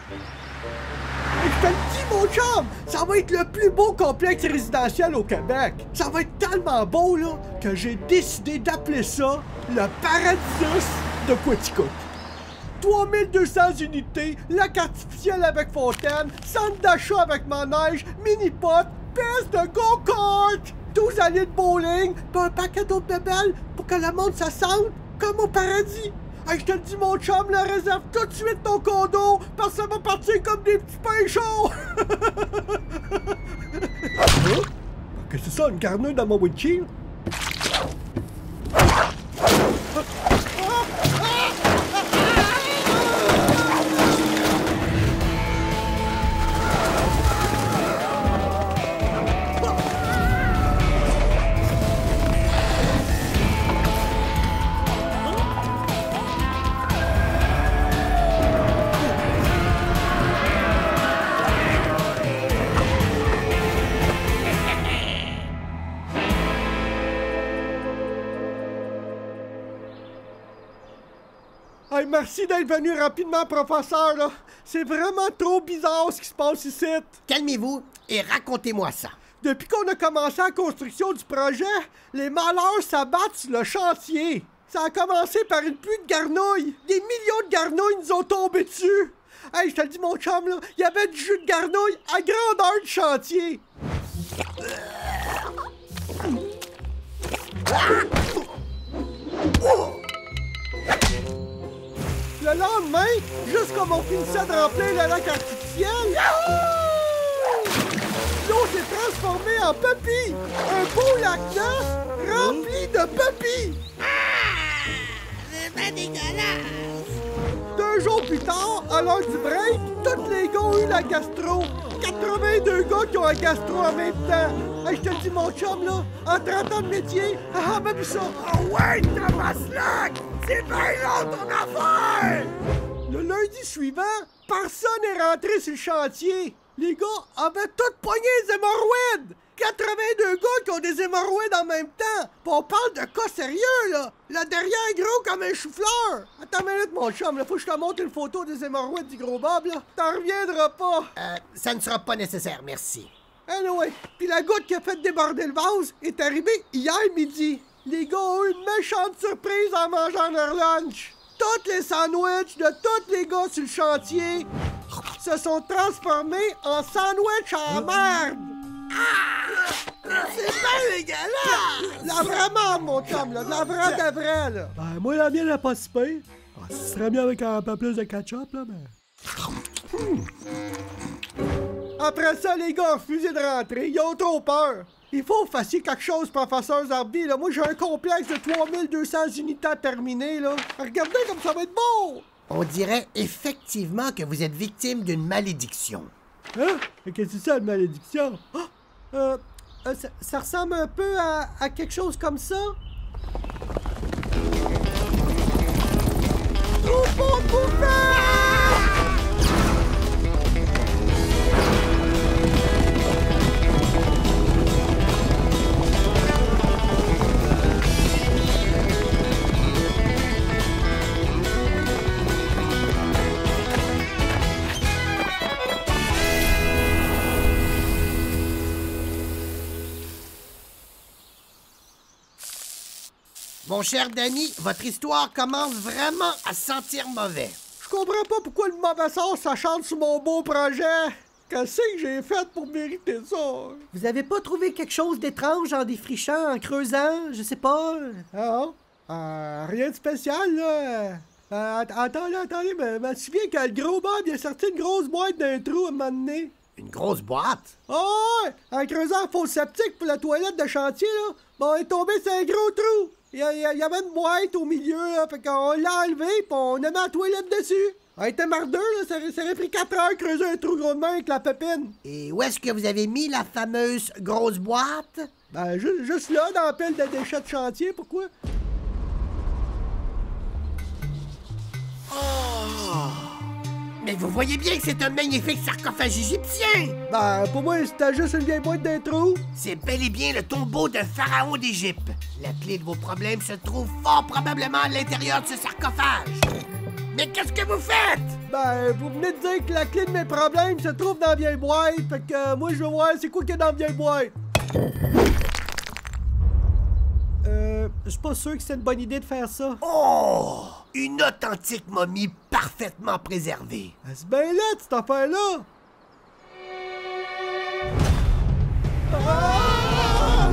Je te le dis, mon chum, ça va être le plus beau complexe résidentiel au Québec. Ça va être tellement beau, là, que j'ai décidé d'appeler ça le Paradisus de Quaticook. 3200 unités, lac artificiel avec fontaine, centre d'achat avec manège, mini-pot, piste de go-kart, 12 allées de bowling, puis un paquet d'autres bébelles pour que le monde se sente comme au paradis. Hey, je te le dis, mon chum, la réserve tout de suite ton condo, parce que ça va partir comme des petits pains chauds! Hein? Qu'est-ce que c'est ça, une garnouille dans mon windshield? Hey, merci d'être venu rapidement, professeur, là. C'est vraiment trop bizarre ce qui se passe ici. Calmez-vous et racontez-moi ça. Depuis qu'on a commencé la construction du projet, les malheurs s'abattent sur le chantier. Ça a commencé par une pluie de garnouilles. Des millions de garnouilles nous ont tombé dessus. Hey, je te le dis, mon chum, là, il y avait du jus de garnouille à grandeur du chantier. Le lendemain, juste comme on finissait de remplir le lac artificiel, l'eau s'est transformée en pupilles. Un beau lac neuf rempli de pupilles. C'est pas dégueulasse! 2 jours plus tard, à l'heure du break, tous les gars ont eu la gastro. 82 gars qui ont un gastro en même temps. Hey, je te le dis, mon chum, là, en 30 ans de métier, même ça. Oh ouais, Tabaslac! C'est bien long ton affaire! Le lundi suivant, personne n'est rentré sur le chantier. Les gars avaient tous pogné les hémorroïdes. 82 gars qui ont des hémorroïdes en même temps. Pis on parle de cas sérieux, là. Le derrière est gros comme un chou-fleur. Attends une minute, mon chum, là, faut que je te montre une photo des hémorroïdes du gros Bob, là. T'en reviendras pas. Ça ne sera pas nécessaire, merci. Anyway, puis la goutte qui a fait déborder le vase est arrivée hier midi. Les gars ont eu une méchante surprise en mangeant leur lunch. Tous les sandwichs de tous les gars sur le chantier se sont transformés en sandwich en merde. C'est bien dégueulasse! La vraie merde, mon chum, là. La vraie de vraie, là. Ben, moi, la mienne, elle pas si pire. Ce serait bien avec un peu plus de ketchup, là, mais... Après ça, les gars ont refusé de rentrer. Ils ont trop peur. Il faut que vous fassiez quelque chose, professeur Zarbi, là. Moi, j'ai un complexe de 3200 unités à terminer, là. Regardez comme ça va être beau! On dirait effectivement que vous êtes victime d'une malédiction. Hein? Qu'est-ce que c'est ça, une malédiction? Ça ressemble un peu à quelque chose comme ça. Troupeau de bouffons! Mon cher Danny, votre histoire commence vraiment à sentir mauvais. Je comprends pas pourquoi le mauvais sort ça chante sur mon beau projet. Qu'est-ce que j'ai fait pour mériter ça? Vous avez pas trouvé quelque chose d'étrange en défrichant, en creusant, je sais pas? Rien de spécial, là. Attendez, me souviens que le gros Bob, il a sorti une grosse boîte d'un trou à un moment donné. Une grosse boîte? Oh, ouais! En creusant un faux septique pour la toilette de chantier, là, bon, il est tombé sur un gros trou. Il y avait une boîte au milieu, là, fait qu'on l'a enlevé, pis on a mis la toilette dessus. Elle était mardeux, là, ça aurait pris 4 heures de creuser un trou gros de main avec la pépine. Et où est-ce que vous avez mis la fameuse grosse boîte? Ben, juste là, dans la pile de déchets de chantier, pourquoi? Oh! Mais vous voyez bien que c'est un magnifique sarcophage égyptien! Ben, pour moi, c'était juste une vieille boîte d'un trou. C'est bel et bien le tombeau d'un pharaon d'Égypte. La clé de vos problèmes se trouve fort probablement à l'intérieur de ce sarcophage. Mais qu'est-ce que vous faites? Ben, vous venez de dire que la clé de mes problèmes se trouve dans la vieille boîte. Fait que moi, je veux voir c'est quoi qu'il y a dans la vieille boîte. Je suis pas sûr que c'est une bonne idée de faire ça. Oh! Une authentique momie parfaitement préservée. Ben, c'est bien là, cette affaire-là. Ah!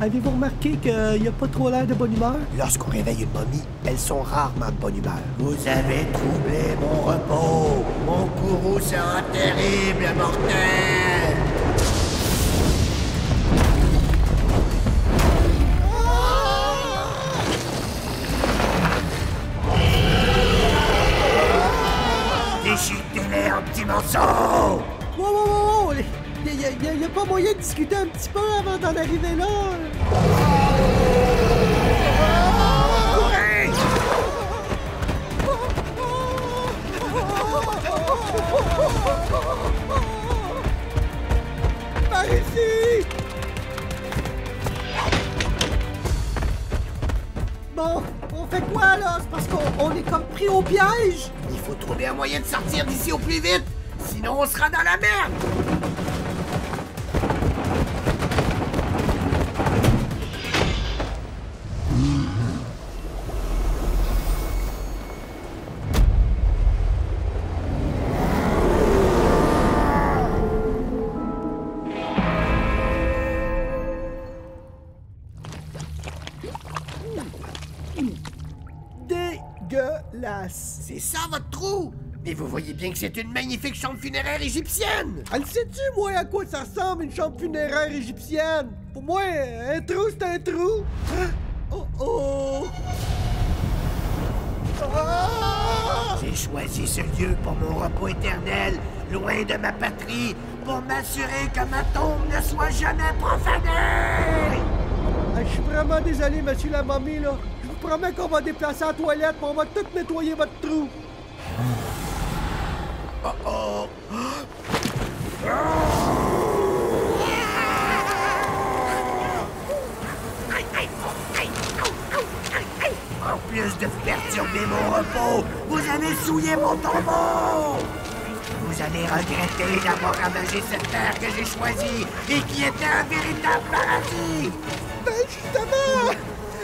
Avez-vous remarqué qu'il n'y a pas trop l'air de bonne humeur? Lorsqu'on réveille une momie, elles sont rarement de bonne humeur. Vous avez troublé mon repos. Mon courroux sera terrible, mortel. Déchiquetez-les en petits morceaux. Wow! Y a pas moyen de discuter un petit peu avant d'en arriver là? Courez! Par ici! Bon, on fait quoi là? C'est parce qu'on est comme pris au piège? Il faut trouver un moyen de sortir d'ici au plus vite, sinon on sera dans la merde! Dégueulasse! C'est ça votre trou? Mais vous voyez bien que c'est une magnifique chambre funéraire égyptienne! Elle sais-tu, moi, à quoi ça ressemble une chambre funéraire égyptienne? Pour moi, un trou, c'est un trou! Hein? Oh oh! Ah! J'ai choisi ce lieu pour mon repos éternel, loin de ma patrie, pour m'assurer que ma tombe ne soit jamais profanée! Je suis vraiment désolé, monsieur la momie, là. Je vous promets qu'on va déplacer la toilette, mais on va tout nettoyer votre trou. Oh oh! En plus de perturber mon repos, vous avez souillé mon tombeau! Vous allez regretter d'avoir ravagé cette terre que j'ai choisie et qui était un véritable paradis! Ben justement!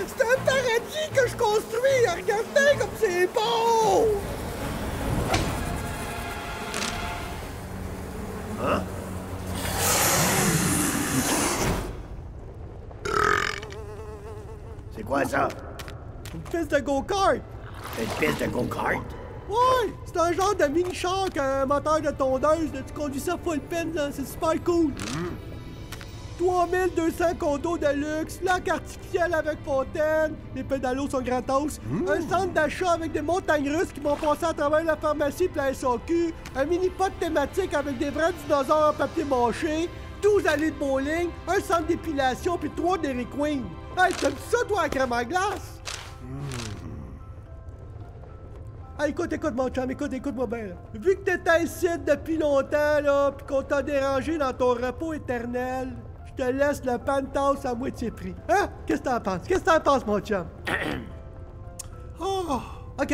C'est un paradis que je construis! Regardez comme c'est beau! Hein? C'est quoi ça? Une piste de go-kart! Une piste de go-kart? Ouais! C'est un genre de mini-char avec un moteur de tondeuse. Là. Tu conduis ça full pin, là. C'est super cool. 3200 condos de luxe, lac artificiel avec fontaine, les pédalos sont gratos, un centre d'achat avec des montagnes russes qui vont passer à travers la pharmacie et la SAQ, un mini-pot thématique avec des vrais dinosaures en papier mâché, 12 allées de bowling, un centre d'épilation puis 3 Dairy Queen. Hey, t'aimes ça, toi, la crème à glace? Hey, écoute, mon chum, écoute-moi bien, là. Vu que t'étais ici depuis longtemps, là, pis qu'on t'a dérangé dans ton repos éternel, je te laisse le penthouse à moitié prix. Hein? Qu'est-ce que t'en penses, mon chum? Oh! OK.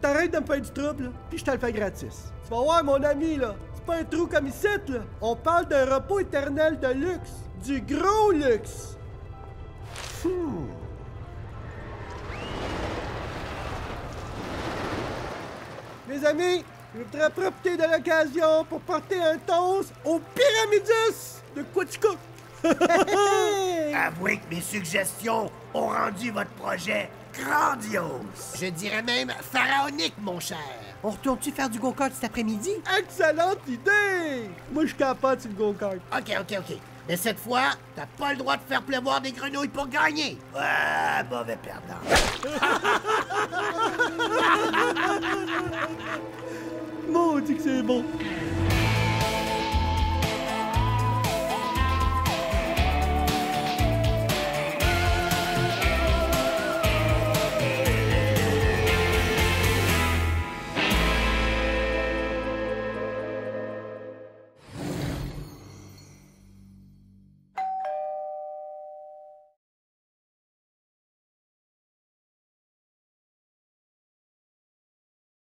T'arrêtes de me faire du trouble, là, pis je te le fais gratis. Tu vas voir, mon ami, là, c'est pas un trou comme ici, là. On parle d'un repos éternel de luxe. Du gros luxe. Mes amis, je voudrais profiter de l'occasion pour porter un toast au Pyramidus de Quaticook. Avouez que mes suggestions ont rendu votre projet grandiose. Je dirais même pharaonique, mon cher. On retourne-tu faire du go-kart cet après-midi? Excellente idée! Moi, je suis capable sur le go-kart. OK. Mais cette fois, t'as pas le droit de faire pleuvoir des grenouilles pour gagner. Ouais, mauvais perdant. Maudit que c'est bon.